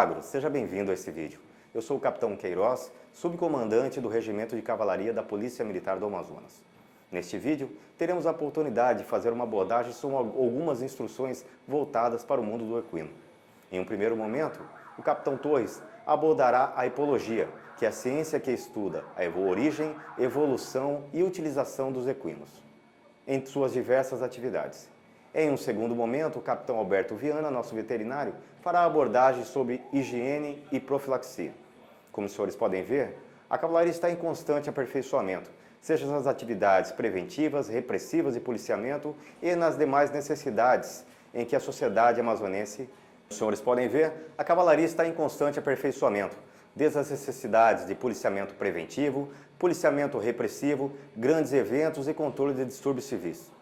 agro, seja bem-vindo a esse vídeo. Eu sou o Capitão Queiroz, subcomandante do Regimento de Cavalaria da Polícia Militar do Amazonas. Neste vídeo, teremos a oportunidade de fazer uma abordagem sobre algumas instruções voltadas para o mundo do equino. Em um primeiro momento, o Capitão Torres abordará a hipologia, que é a ciência que estuda a origem, evolução e utilização dos equinos, em suas diversas atividades. Em um segundo momento, o Capitão Alberto Viana, nosso veterinário, fará abordagem sobre higiene e profilaxia. Como os senhores podem ver, a cavalaria está em constante aperfeiçoamento, seja nas atividades preventivas, repressivas e policiamento e nas demais necessidades em que a sociedade amazonense. Os senhores podem ver, a cavalaria está em constante aperfeiçoamento, desde as necessidades de policiamento preventivo, policiamento repressivo, grandes eventos e controle de distúrbios civis.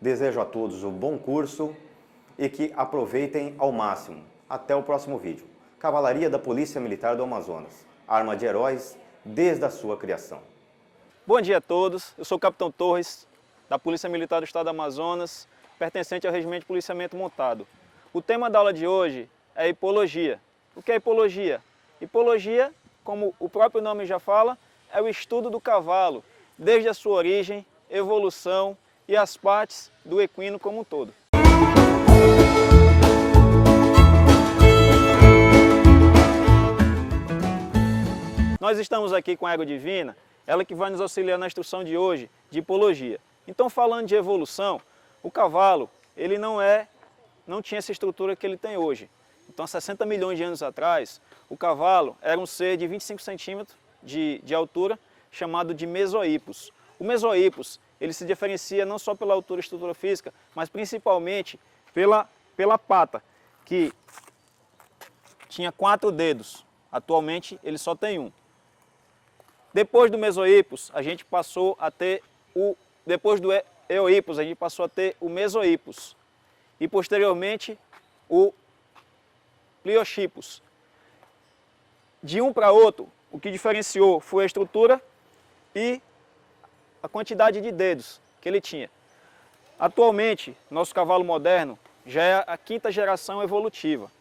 Desejo a todos um bom curso e que aproveitem ao máximo. Até o próximo vídeo. Cavalaria da Polícia Militar do Amazonas. Arma de heróis desde a sua criação. Bom dia a todos. Eu sou o Capitão Torres, da Polícia Militar do Estado do Amazonas, pertencente ao Regimento de Policiamento Montado. O tema da aula de hoje é hipologia. O que é hipologia? Hipologia, como o próprio nome já fala, é o estudo do cavalo, desde a sua origem, evolução e as partes do equino como um todo. Nós estamos aqui com a Égua Divina, ela que vai nos auxiliar na instrução de hoje de hipologia. Então, falando de evolução, o cavalo, ele não tinha essa estrutura que ele tem hoje. Então, há 60 milhões de anos atrás, o cavalo era um ser de 25 centímetros de altura, chamado de Mesohippus. O Mesohippus, ele se diferencia não só pela altura e estrutura física, mas principalmente pela pata, que tinha 4 dedos. Atualmente, ele só tem 1. Depois do Mesohippus, a gente passou a ter depois do Eohippus, a gente passou a ter o Mesohippus. E posteriormente, o Pliochippus. De um para outro, o que diferenciou foi a estrutura e a quantidade de dedos que ele tinha. Atualmente, nosso cavalo moderno já é a 5ª geração evolutiva.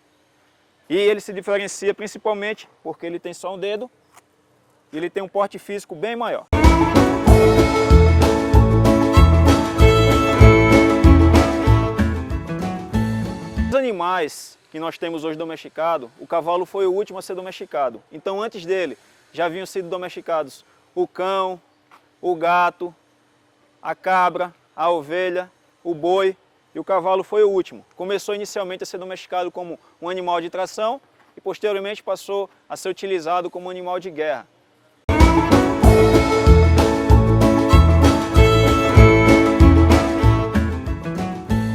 E ele se diferencia principalmente porque ele tem só um dedo e ele tem um porte físico bem maior. Os animais que nós temos hoje domesticados, o cavalo foi o último a ser domesticado. Então, antes dele, já haviam sido domesticados o cão, o gato, a cabra, a ovelha, o boi, e o cavalo foi o último. Começou inicialmente a ser domesticado como um animal de tração e posteriormente passou a ser utilizado como animal de guerra.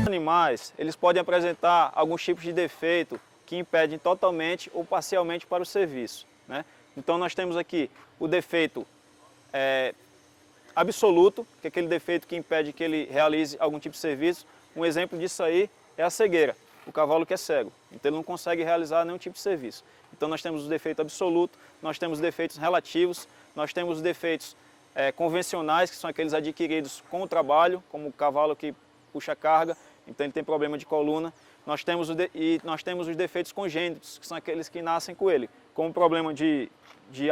Os animais, eles podem apresentar alguns tipos de defeito que impedem totalmente ou parcialmente para o serviço, né? Então nós temos aqui o defeito absoluto, que é aquele defeito que impede que ele realize algum tipo de serviço. Um exemplo disso aí é a cegueira, o cavalo que é cego, então ele não consegue realizar nenhum tipo de serviço. Então nós temos o defeito absoluto, nós temos defeitos relativos, nós temos os defeitos convencionais, que são aqueles adquiridos com o trabalho, como o cavalo que puxa carga, então ele tem problema de coluna. Nós temos os defeitos congênitos, que são aqueles que nascem com ele, como problema de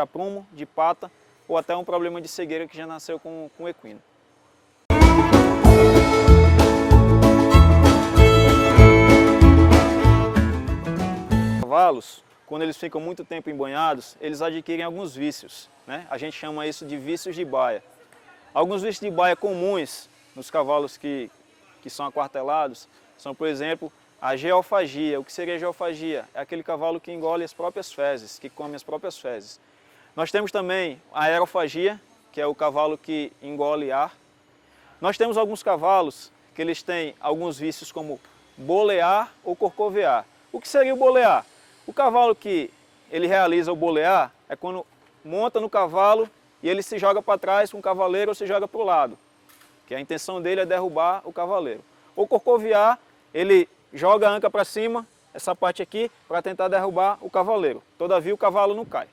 aprumo, de pata, ou até um problema de cegueira que já nasceu com o equino. Os cavalos, quando eles ficam muito tempo embanhados, eles adquirem alguns vícios, né? A gente chama isso de vícios de baia. Alguns vícios de baia comuns nos cavalos que são aquartelados são, por exemplo, a geofagia. O que seria a geofagia? É aquele cavalo que engole as próprias fezes, que come as próprias fezes. Nós temos também a aerofagia, que é o cavalo que engole ar. Nós temos alguns cavalos que eles têm alguns vícios como bolear ou corcovear. O que seria o bolear? O cavalo que ele realiza o bolear é quando monta no cavalo e ele se joga para trás com o cavaleiro ou se joga para o lado, que a intenção dele é derrubar o cavaleiro. O corcovear, ele joga a anca para cima, essa parte aqui, para tentar derrubar o cavaleiro. Todavia o cavalo não cai.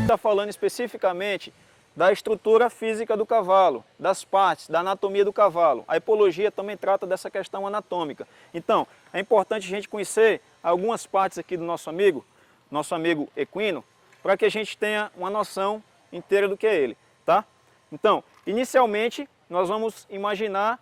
Está falando especificamente da estrutura física do cavalo, das partes, da anatomia do cavalo. A hipologia também trata dessa questão anatômica. Então, é importante a gente conhecer algumas partes aqui do nosso amigo equino, para que a gente tenha uma noção inteira do que é ele, tá? Então, inicialmente, nós vamos imaginar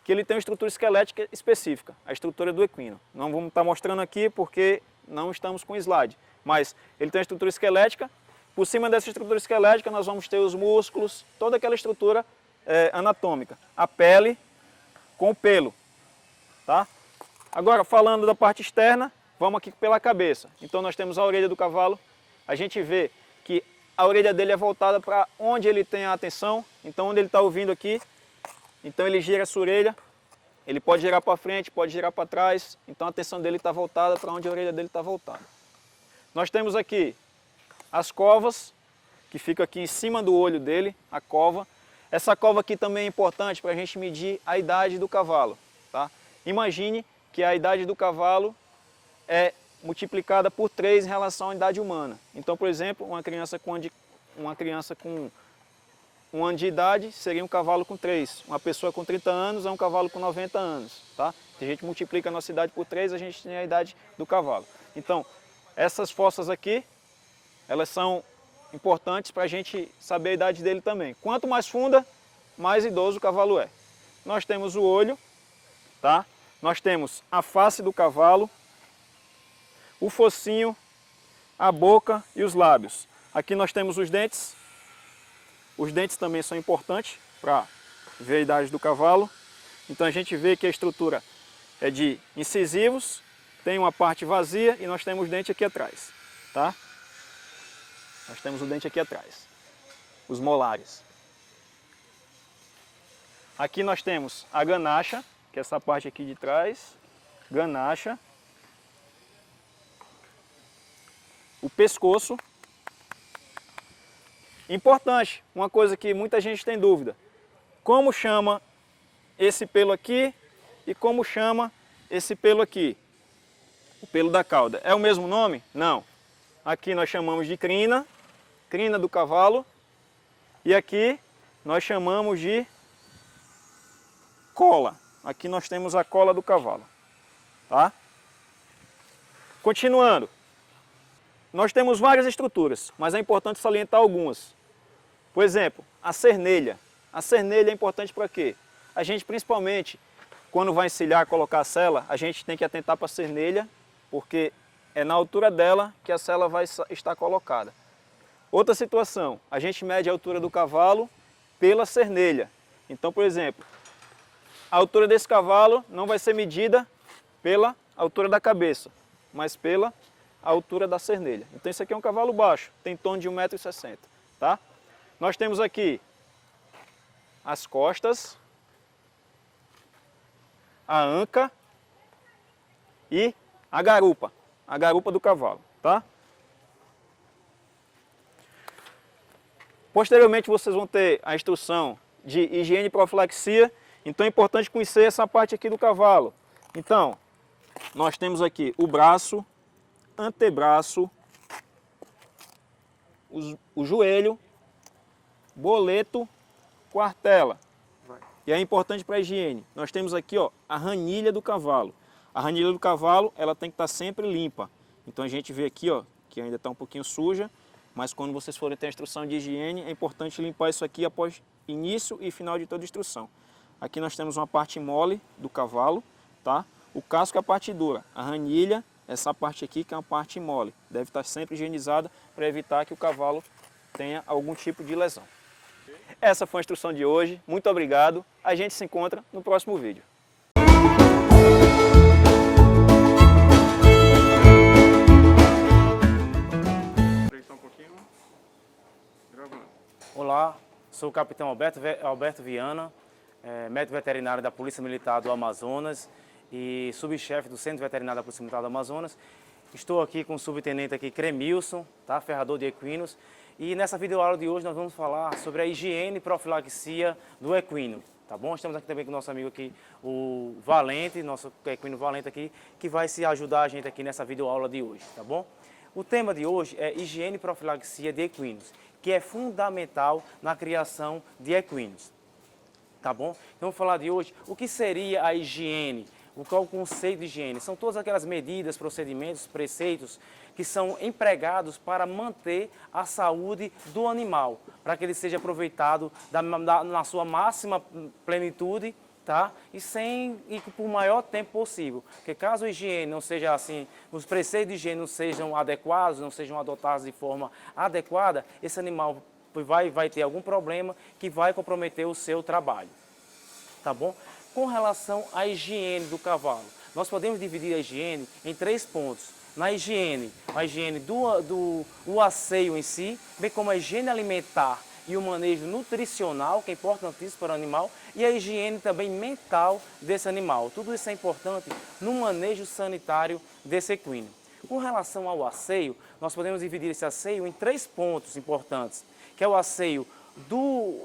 que ele tem uma estrutura esquelética específica, a estrutura do equino. Não vamos estar mostrando aqui porque não estamos com slide, mas ele tem uma estrutura esquelética. Por cima dessa estrutura esquelética nós vamos ter os músculos, toda aquela estrutura anatômica. A pele com o pelo, tá? Agora, falando da parte externa, vamos aqui pela cabeça. Então nós temos a orelha do cavalo. A gente vê que a orelha dele é voltada para onde ele tem a atenção. Então onde ele está ouvindo aqui, então ele gira essa orelha. Ele pode girar para frente, pode girar para trás. Então a atenção dele está voltada para onde a orelha dele está voltada. Nós temos aqui as covas, que fica aqui em cima do olho dele, a cova. Essa cova aqui também é importante para a gente medir a idade do cavalo, tá? Imagine que a idade do cavalo é multiplicada por 3 em relação à idade humana. Então, por exemplo, uma criança com 1 ano de idade seria um cavalo com 3. Uma pessoa com 30 anos é um cavalo com 90 anos, tá? Se a gente multiplica a nossa idade por 3, a gente tem a idade do cavalo. Então, essas fossas aqui, elas são importantes para a gente saber a idade dele também. Quanto mais funda, mais idoso o cavalo é. Nós temos o olho, tá? Nós temos a face do cavalo, o focinho, a boca e os lábios. Aqui nós temos os dentes. Os dentes também são importantes para ver a idade do cavalo. Então a gente vê que a estrutura é de incisivos, tem uma parte vazia e nós temos o dente aqui atrás, tá? Nós temos o dente aqui atrás, os molares. Aqui nós temos a ganacha, que é essa parte aqui de trás, ganacha. O pescoço. Importante, uma coisa que muita gente tem dúvida. Como chama esse pelo aqui e como chama esse pelo aqui? O pelo da cauda. É o mesmo nome? Não. Aqui nós chamamos de crina, crina do cavalo. E aqui nós chamamos de cola. Aqui nós temos a cola do cavalo, tá? Continuando. Nós temos várias estruturas, mas é importante salientar algumas. Por exemplo, a cernelha. A cernelha é importante para quê? A gente, principalmente, quando vai encilhar, colocar a sela, a gente tem que atentar para a cernelha, porque é na altura dela que a sela vai estar colocada. Outra situação, a gente mede a altura do cavalo pela cernelha. Então, por exemplo, a altura desse cavalo não vai ser medida pela altura da cabeça, mas pela altura da cernelha. Então isso aqui é um cavalo baixo, tem em torno de 1,60 m, tá? Nós temos aqui as costas, a anca e a garupa do cavalo, tá? Posteriormente vocês vão ter a instrução de higiene e profilaxia, então é importante conhecer essa parte aqui do cavalo. Então, nós temos aqui o braço, antebraço, o joelho, boleto, quartela. E é importante para a higiene. Nós temos aqui, ó, a ranilha do cavalo. A ranilha do cavalo, ela tem que estar sempre limpa. Então a gente vê aqui, ó, que ainda está um pouquinho suja, mas quando vocês forem ter a instrução de higiene, é importante limpar isso aqui após início e final de toda a instrução. Aqui nós temos uma parte mole do cavalo, tá? O casco é a parte dura. A ranilha, essa parte aqui que é uma parte mole. Deve estar sempre higienizada para evitar que o cavalo tenha algum tipo de lesão. Essa foi a instrução de hoje. Muito obrigado. A gente se encontra no próximo vídeo. Olá, sou o capitão Alberto Viana, médico veterinário da Polícia Militar do Amazonas e subchefe do Centro Veterinário da Polícia Militar do Amazonas. Estou aqui com o subtenente aqui, Cremilson, tá? Ferrador de equinos. E nessa videoaula de hoje nós vamos falar sobre a higiene e profilaxia do equino, tá bom? Estamos aqui também com o nosso amigo aqui, o Valente, nosso equino Valente aqui, que vai se ajudar a gente aqui nessa videoaula de hoje, tá bom? O tema de hoje é higiene e profilaxia de equinos, que é fundamental na criação de equinos. Tá bom? Então, vamos falar de hoje o que seria a higiene, qual o conceito de higiene. São todas aquelas medidas, procedimentos, preceitos que são empregados para manter a saúde do animal, para que ele seja aproveitado na sua máxima plenitude, tá? E por maior tempo possível. Porque caso a higiene não seja assim, os preceitos de higiene não sejam adequados, não sejam adotados de forma adequada, esse animal vai ter algum problema que vai comprometer o seu trabalho. Tá bom? Com relação à higiene do cavalo, nós podemos dividir a higiene em 3 pontos. Na higiene, a higiene do asseio em si, bem como a higiene alimentar e o manejo nutricional, que é importantíssimo para o animal, e a higiene também mental desse animal. Tudo isso é importante no manejo sanitário desse equino. Com relação ao asseio, nós podemos dividir esse asseio em 3 pontos importantes, que é o asseio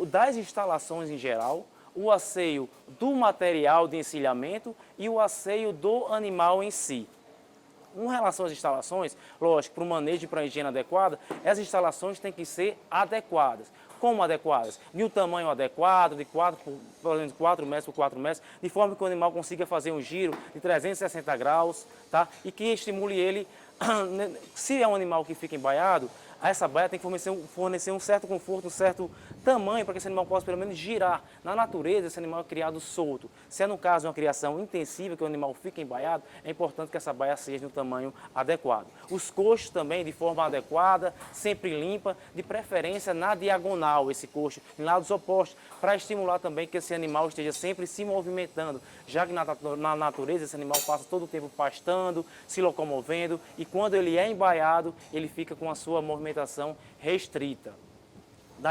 das instalações em geral, o asseio do material de encilhamento e o asseio do animal em si. Com relação às instalações, lógico, para o manejo e para a higiene adequada, as instalações têm que ser adequadas. Como adequadas? De um tamanho adequado, de 4 metros por 4 metros, de forma que o animal consiga fazer um giro de 360 graus, tá? E que estimule ele, se é um animal que fica embaiado, essa baia tem que fornecer um certo conforto, um certo tamanho para que esse animal possa pelo menos girar. Na natureza, esse animal é criado solto. Se é no caso de uma criação intensiva, que o animal fica embaiado, é importante que essa baia seja no tamanho adequado. Os coxos também de forma adequada, sempre limpa, de preferência na diagonal, esse coxo, em lados opostos, para estimular também que esse animal esteja sempre se movimentando, já que na natureza esse animal passa todo o tempo pastando, se locomovendo, e quando ele é embaiado, ele fica com a sua movimentação restrita.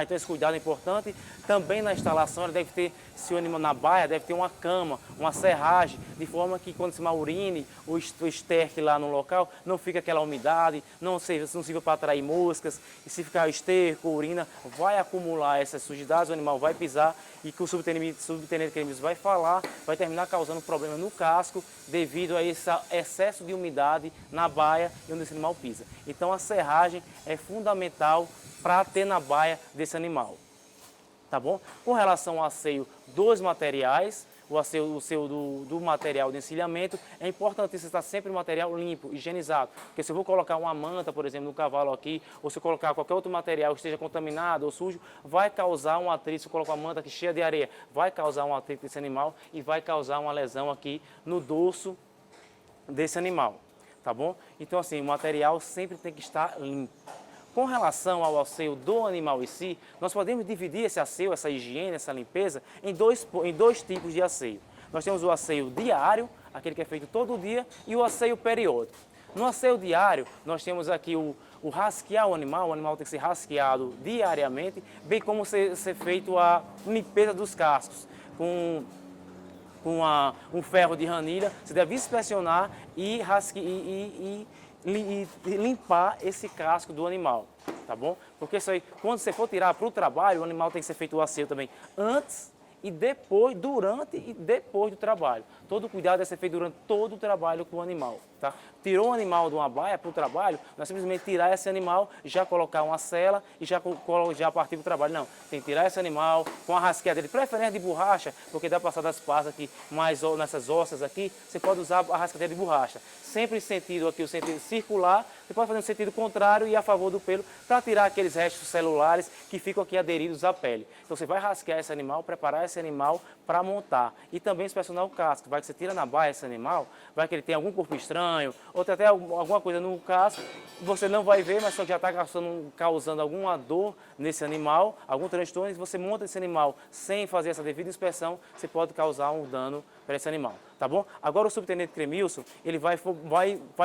Então esse cuidado é importante. Também na instalação, ele deve ter, se o animal na baia, deve ter uma cama, uma serragem, de forma que quando se urine ou esterque lá no local, não fica aquela umidade, não sirva para atrair moscas, e se ficar esterco, urina, vai acumular essas sujidades, o animal vai pisar e que o subtenente Cremilson vai falar, vai terminar causando problema no casco devido a esse excesso de umidade na baia e onde esse animal pisa. Então a serragem é fundamental para ter na baia desse animal, tá bom? Com relação ao asseio dos materiais, o asseio do material de encilhamento, é importantíssimo estar sempre o material limpo, higienizado. Porque se eu vou colocar uma manta, por exemplo, no cavalo aqui, ou se eu colocar qualquer outro material que esteja contaminado ou sujo, vai causar um atrito. Se eu colocar uma manta aqui cheia de areia, vai causar um atrito desse animal e vai causar uma lesão aqui no dorso desse animal, tá bom? Então assim, o material sempre tem que estar limpo. Com relação ao asseio do animal em si, nós podemos dividir esse asseio, essa higiene, essa limpeza, em dois tipos de asseio. Nós temos o asseio diário, aquele que é feito todo dia, e o asseio periódico. No asseio diário, nós temos aqui o rasquear o animal tem que ser rasqueado diariamente, bem como ser feito a limpeza dos cascos. Com um ferro de ranilha, você deve inspecionar e limpar esse casco do animal, tá bom? Porque isso aí, quando você for tirar para o trabalho, o animal tem que ser feito o asseio também antes e depois, durante e depois do trabalho. Todo cuidado deve ser feito durante todo o trabalho com o animal, tá? Tirou o animal de uma baia para o trabalho, não é simplesmente tirar esse animal, já colocar uma sela e já partir para o trabalho. Não, tem que tirar esse animal com a rasqueada de preferência de borracha, porque dá para passar das pastas aqui, mais nessas ossas aqui, você pode usar a rasqueada de borracha. Sempre em sentido aqui, o sentido circular, você pode fazer no sentido contrário e a favor do pelo, para tirar aqueles restos celulares que ficam aqui aderidos à pele. Então você vai rasquear esse animal, preparar esse animal para montar. E também inspecionar o casco. Vai que você tira na baia esse animal, vai que ele tem algum corpo estranho, ou tem até alguma coisa no casco, você não vai ver, mas só que já está causando alguma dor nesse animal, algum transtorno, e se você monta esse animal sem fazer essa devida inspeção, você pode causar um dano para esse animal, tá bom? Agora o subtenente Cremilson, ele vai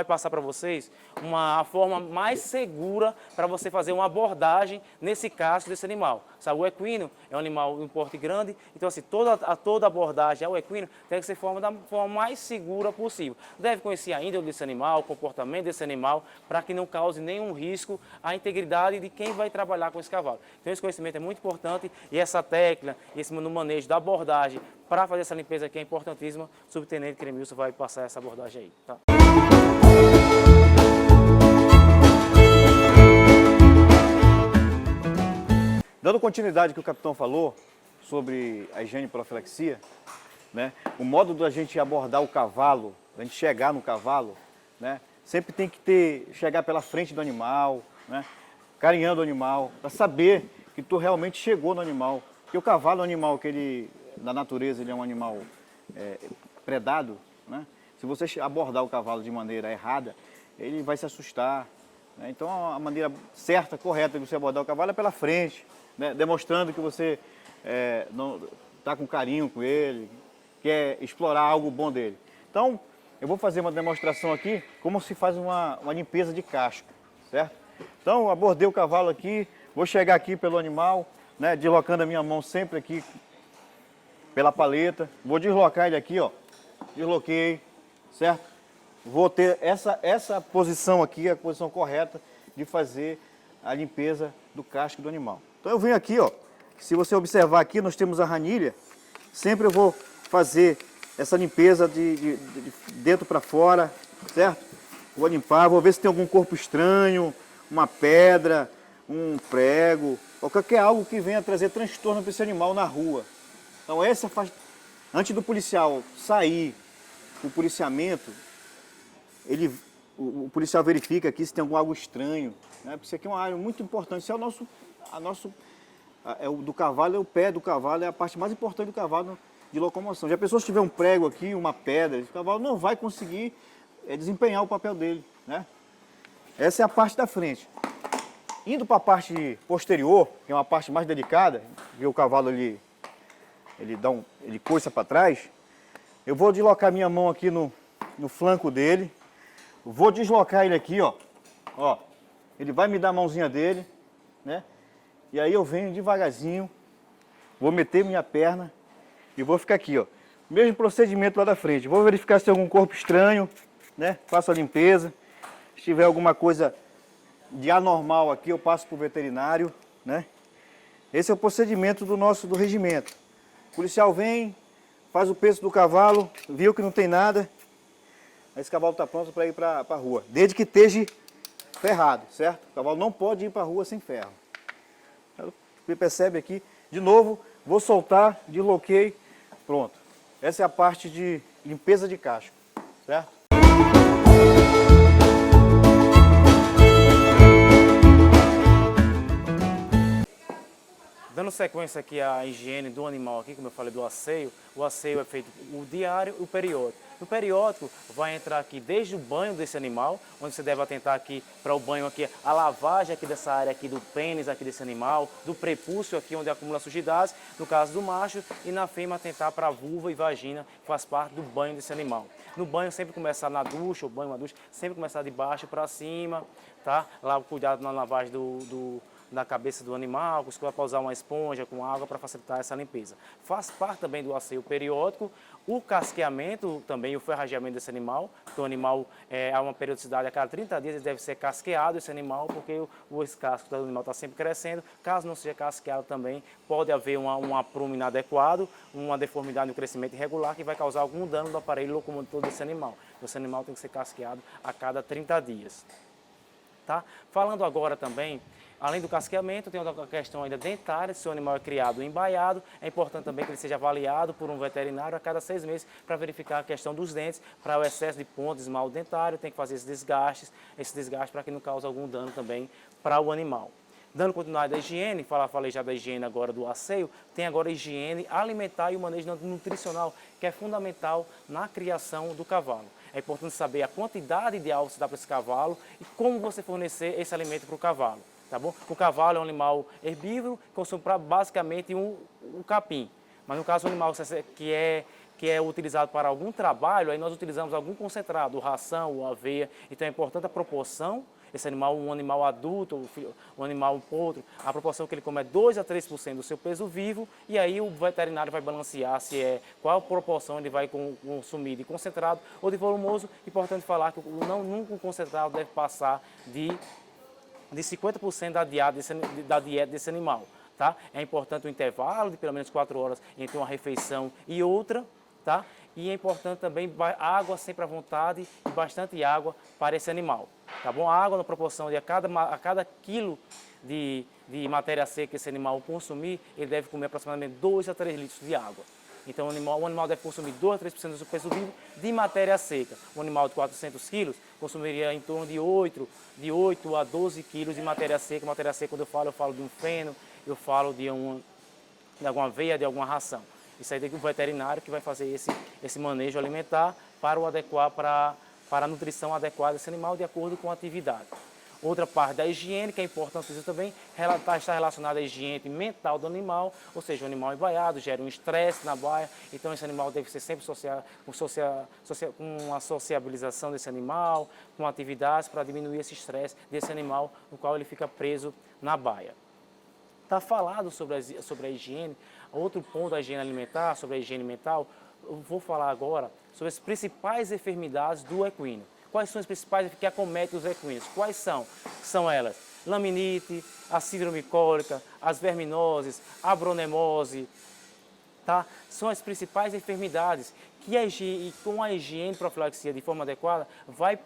passar para vocês a forma mais segura para você fazer uma abordagem nesse casco desse animal. Sabe, o equino é um animal de um porte grande, então assim, toda abordagem ao equino tem que ser da forma mais segura possível. Deve conhecer a índole desse animal, o comportamento desse animal, para que não cause nenhum risco à integridade de quem vai trabalhar com esse cavalo. Então esse conhecimento é muito importante e essa técnica, no manejo da abordagem para fazer essa limpeza aqui é importantíssima. O subtenente Cremilson vai passar essa abordagem aí, tá? Dando continuidade ao que o capitão falou sobre a higiene e profilaxia, né? O modo da gente abordar o cavalo, da gente chegar no cavalo, né? Sempre tem que chegar pela frente do animal, né? Carinhando o animal, para saber que tu realmente chegou no animal. Porque o cavalo é um animal que ele, na natureza, ele é um animal predado, né? Se você abordar o cavalo de maneira errada, ele vai se assustar, né? Então a maneira certa, correta de você abordar o cavalo é pela frente, né? Demonstrando que você não está com carinho com ele, quer explorar algo bom dele. Então, eu vou fazer uma demonstração aqui, como se faz uma limpeza de casco, certo? Então, abordei o cavalo aqui, vou chegar aqui pelo animal, né, deslocando a minha mão sempre aqui pela paleta. Vou deslocar ele aqui, ó. Desloquei, certo? Vou ter essa posição aqui, a posição correta de fazer a limpeza do casco do animal. Então, eu venho aqui, ó. Se você observar aqui, nós temos a ranilha. Sempre eu vou fazer essa limpeza de dentro para fora, certo? Vou limpar, vou ver se tem algum corpo estranho, uma pedra, um prego, ou qualquer algo que venha trazer transtorno para esse animal na rua. Então essa faz... Antes do policial sair o policiamento, o policial verifica aqui se tem algo estranho, né? Porque isso aqui é uma área muito importante. Isso é o do cavalo, é o pé do cavalo, é a parte mais importante do cavalo de locomoção. Já a pessoa se tiver um prego aqui, uma pedra, o cavalo não vai conseguir desempenhar o papel dele, né? Essa é a parte da frente. Indo para a parte posterior, que é uma parte mais delicada, que o cavalo ele coiça para trás, eu vou deslocar minha mão aqui no flanco dele, vou deslocar ele aqui, ó, ele vai me dar a mãozinha dele, né? E aí eu venho devagarzinho, vou meter minha perna e vou ficar aqui, ó. Mesmo procedimento lá da frente. Vou verificar se tem algum corpo estranho, né? Faço a limpeza. Se tiver alguma coisa de anormal aqui, eu passo para o veterinário, né? Esse é o procedimento do regimento. O policial vem, faz o peso do cavalo, viu que não tem nada, esse cavalo está pronto para ir para a rua. Desde que esteja ferrado, certo? O cavalo não pode ir para a rua sem ferro. Você percebe aqui, de novo, vou soltar, desloquei, pronto. Essa é a parte de limpeza de casco, certo? Dando sequência aqui à higiene do animal aqui, como eu falei do asseio, o asseio é feito o diário e o periódico. No periódico vai entrar aqui desde o banho desse animal, onde você deve atentar aqui para o banho aqui, a lavagem aqui dessa área aqui do pênis aqui desse animal, do prepúcio aqui onde acumula sujidades, no caso do macho, e na fêmea atentar para a vulva e vagina, que faz parte do banho desse animal. No banho sempre começar na ducha, o banho, uma ducha, sempre começar de baixo para cima, tá? Lá cuidado na lavagem da cabeça do animal, você vai usar uma esponja com água para facilitar essa limpeza. Faz parte também do asseio periódico, o casqueamento também, o ferrageamento desse animal, porque o animal há uma periodicidade, a cada 30 dias ele deve ser casqueado esse animal, porque esse casco do animal está sempre crescendo. Caso não seja casqueado também, pode haver um aprumo inadequado, uma deformidade no crescimento irregular que vai causar algum dano do aparelho locomotor desse animal. Esse animal tem que ser casqueado a cada 30 dias. Tá? Falando agora também, além do casqueamento, tem outra questão ainda dentária. Se o animal é criado embaiado, é importante também que ele seja avaliado por um veterinário a cada 6 meses para verificar a questão dos dentes, para o excesso de pontos, esmalte dentário, tem que fazer esse desgaste para que não cause algum dano também para o animal. Dando continuidade à higiene, falei já da higiene agora do asseio, tem agora a higiene alimentar e o manejo nutricional, que é fundamental na criação do cavalo. É importante saber a quantidade ideal que você dá para esse cavalo e como você fornecer esse alimento para o cavalo. Tá bom? O cavalo é um animal herbívoro que consome basicamente um capim. Mas no caso do animal que é utilizado para algum trabalho, aí nós utilizamos algum concentrado, ração ou aveia. Então é importante a proporção. Esse animal, um animal adulto, um animal um potro, a proporção que ele come é 2 a 3% do seu peso vivo, e aí o veterinário vai balancear qual a proporção ele vai consumir de concentrado ou de volumoso. Importante falar que nunca o concentrado deve passar de 50% da dieta desse animal. Tá? É importante o intervalo de pelo menos 4 horas entre uma refeição e outra. Tá? E é importante também água sempre à vontade e bastante água para esse animal. Tá bom? A água na proporção de a cada quilo de de matéria seca que esse animal consumir, ele deve comer aproximadamente 2 a 3 litros de água. Então o animal deve consumir 2 a 3% do seu peso vivo de matéria seca. Um animal de 400 quilos consumiria em torno de 8 a 12 quilos de matéria seca. Matéria seca, quando eu falo de um feno, eu falo de alguma aveia, de alguma ração. Isso aí tem que o veterinário que vai fazer esse manejo alimentar para a nutrição adequada desse animal de acordo com a atividade. Outra parte da higiene, que é importantíssima também, está relacionada à higiene mental do animal, ou seja, o animal embaiado gera um estresse na baia, então esse animal deve ser sempre com a sociabilização desse animal, com atividades para diminuir esse estresse desse animal no qual ele fica preso na baia. Está falado sobre a higiene, outro ponto da higiene alimentar, sobre a higiene mental, eu vou falar agora sobre as principais enfermidades do equino. Quais são as principais que acometem os equinos? Quais são? São elas: laminite, a síndrome cólica, as verminoses, a bronemose, tá? São as principais enfermidades que com a higiene e profilaxia de forma adequada vai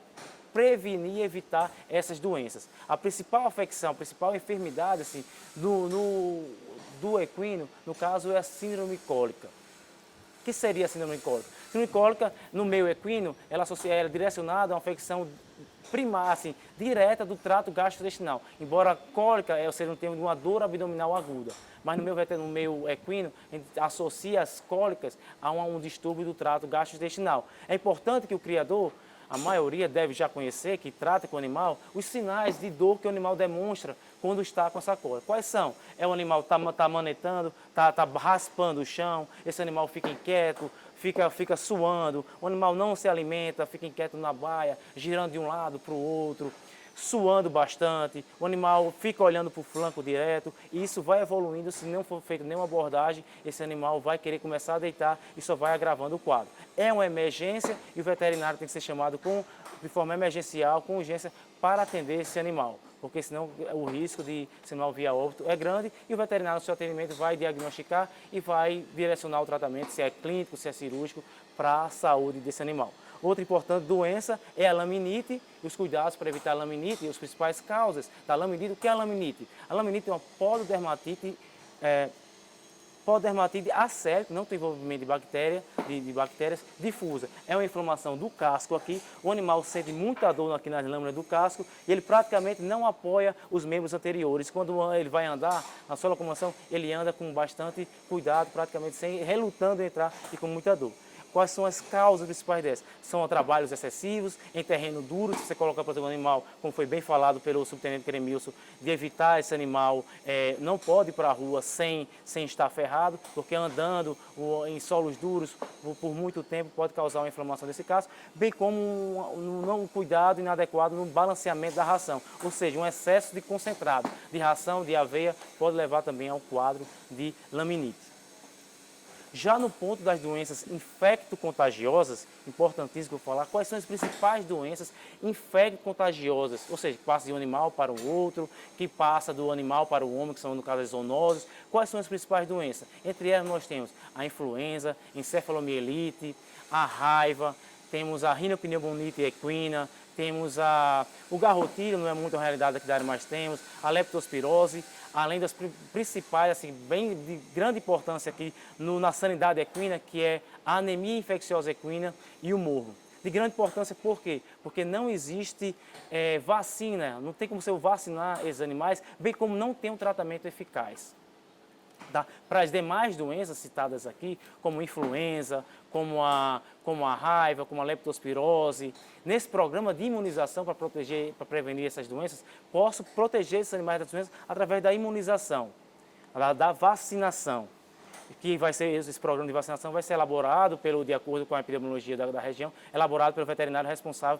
prevenir e evitar essas doenças. A principal afecção, a principal enfermidade assim, do equino, no caso, é a síndrome cólica. O que seria a síndrome cólica? A síndrome cólica, no meio equino, ela é direcionada a uma afecção primária, assim, direta do trato gastrointestinal. Embora cólica seja um termo de uma dor abdominal aguda, mas no meio equino, a gente associa as cólicas a um distúrbio do trato gastrointestinal. É importante que o criador, a maioria deve já conhecer, que trata com o animal, os sinais de dor que o animal demonstra quando está com essa cólica. Quais são? O animal está manetando, está raspando o chão, esse animal fica inquieto, fica suando, o animal não se alimenta, fica inquieto na baia, girando de um lado para o outro, suando bastante, o animal fica olhando para o flanco direto, e isso vai evoluindo. Se não for feita nenhuma abordagem, esse animal vai querer começar a deitar e só vai agravando o quadro. É uma emergência e o veterinário tem que ser chamado de forma emergencial, com urgência, para atender esse animal, porque senão o risco de esse animal vir a óbito é grande e o veterinário no seu atendimento vai diagnosticar e vai direcionar o tratamento, se é clínico, se é cirúrgico, para a saúde desse animal. Outra importante doença é a laminite e os cuidados para evitar a laminite e as principais causas da laminite. O que é a laminite? A laminite é uma pododermatite acérica, não tem envolvimento de bactérias difusa. É uma inflamação do casco aqui, o animal sente muita dor aqui nas lâminas do casco e ele praticamente não apoia os membros anteriores. Quando ele vai andar na sua locomoção, ele anda com bastante cuidado, praticamente relutando em entrar e com muita dor. Quais são as causas principais dessas? São trabalhos excessivos, em terreno duro, se você coloca para o animal, como foi bem falado pelo subtenente Cremilson, de evitar esse animal, não pode ir para a rua sem estar ferrado, porque andando em solos duros por muito tempo pode causar uma inflamação desse caso, bem como um cuidado inadequado no balanceamento da ração, ou seja, um excesso de concentrado de ração, de aveia, pode levar também ao quadro de laminite. Já no ponto das doenças infecto-contagiosas, importantíssimo falar quais são as principais doenças infecto-contagiosas, ou seja, que passa de um animal para o outro, que passa do animal para o homem, que são no caso as zoonoses. Quais são as principais doenças? Entre elas nós temos a influenza, encefalomielite, a raiva, temos a rinopneumonite equina, temos o garrotilho, não é muito a realidade aqui da área, mas temos a leptospirose, além das principais, assim, bem de grande importância aqui na sanidade equina, que é a anemia infecciosa equina e o morro. De grande importância por quê? Porque não existe vacina, não tem como você vacinar esses animais, bem como não tem um tratamento eficaz. Tá? Para as demais doenças citadas aqui, como influenza, como a raiva, como a leptospirose, nesse programa de imunização para prevenir essas doenças, posso proteger esses animais das doenças através da imunização, da vacinação. Que vai ser, esse programa de vacinação vai ser elaborado de acordo com a epidemiologia da região, elaborado pelo veterinário responsável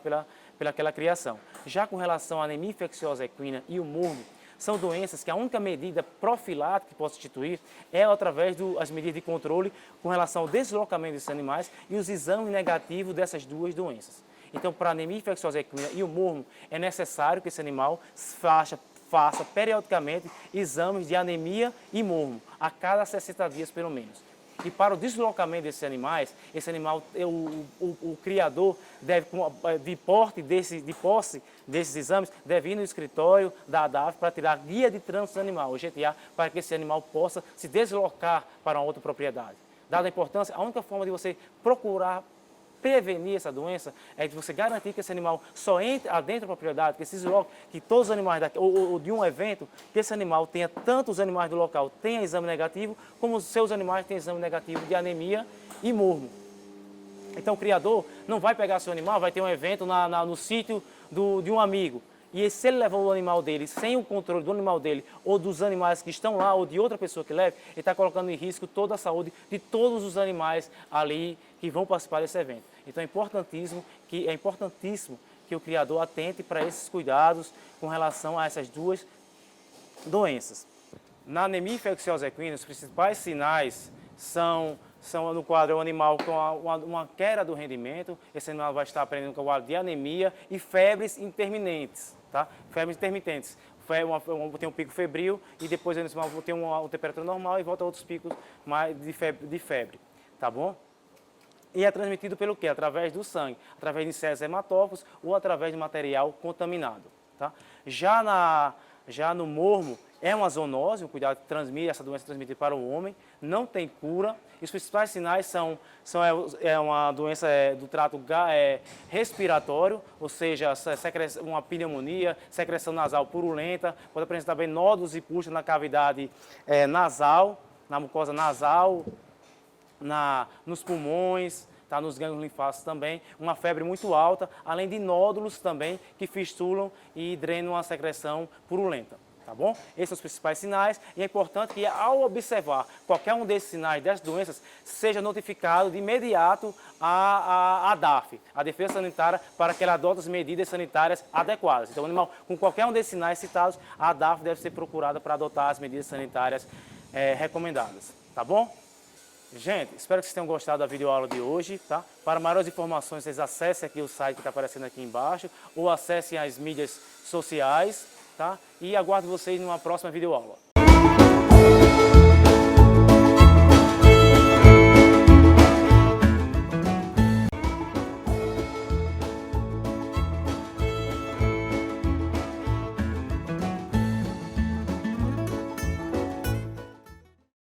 pelaquela criação. Já com relação à anemia infecciosa equina e o morbo, são doenças que a única medida profilática que pode instituir é através das medidas de controle com relação ao deslocamento desses animais e os exames negativos dessas duas doenças. Então, para a anemia infecciosa equina e o mormo, é necessário que esse animal faça periodicamente exames de anemia e mormo, a cada 60 dias pelo menos. E para o deslocamento desses animais, esse animal, o criador deve, de posse desses exames, deve ir no escritório da ADAF para tirar guia de trânsito animal, o GTA, para que esse animal possa se deslocar para uma outra propriedade. Dada a importância, a única forma de você procurar prevenir essa doença é de você garantir que esse animal só entre dentro da propriedade, que se desloque, que todos os animais daqui, ou de um evento, que esse animal tenha, tanto os animais do local tenham exame negativo, como os seus animais tenham exame negativo de anemia e mormo. Então o criador não vai pegar seu animal, vai ter um evento no sítio de um amigo. E se ele levar o animal dele sem o controle do animal dele, ou dos animais que estão lá, ou de outra pessoa que leve, ele está colocando em risco toda a saúde de todos os animais ali que vão participar desse evento. Então é importantíssimo que o criador atente para esses cuidados com relação a essas duas doenças. Na anemia infecciosa equina, os principais sinais são no quadro, o animal com uma queda do rendimento, esse animal vai estar apresentando um quadro de anemia e febres intermitentes, tá? Febres intermitentes. Tem um pico febril e depois esse animal tem uma temperatura normal e volta a outros picos mais de febre, tá bom? E é transmitido pelo quê? Através do sangue, através de insetos hematófagos ou através de material contaminado, tá? Já no mormo, é uma zoonose, essa doença é transmitida para o homem, não tem cura. E os principais sinais são uma doença do trato respiratório, ou seja, uma pneumonia, secreção nasal purulenta, pode apresentar também nódulos e puxas na cavidade nasal, na mucosa nasal, nos pulmões, tá, nos gânglios linfáticos também, uma febre muito alta, além de nódulos também que fistulam e drenam a secreção purulenta. Tá bom? Esses são os principais sinais e é importante que ao observar qualquer um desses sinais, dessas doenças, seja notificado de imediato a DAF, a Defesa Sanitária, para que ela adote as medidas sanitárias adequadas. Então, o animal com qualquer um desses sinais citados, a DAF deve ser procurada para adotar as medidas sanitárias recomendadas. Tá bom? Gente, espero que vocês tenham gostado da videoaula de hoje, tá? Para maiores informações, vocês acessem aqui o site que está aparecendo aqui embaixo ou acessem as mídias sociais, tá? E aguardo vocês numa próxima videoaula.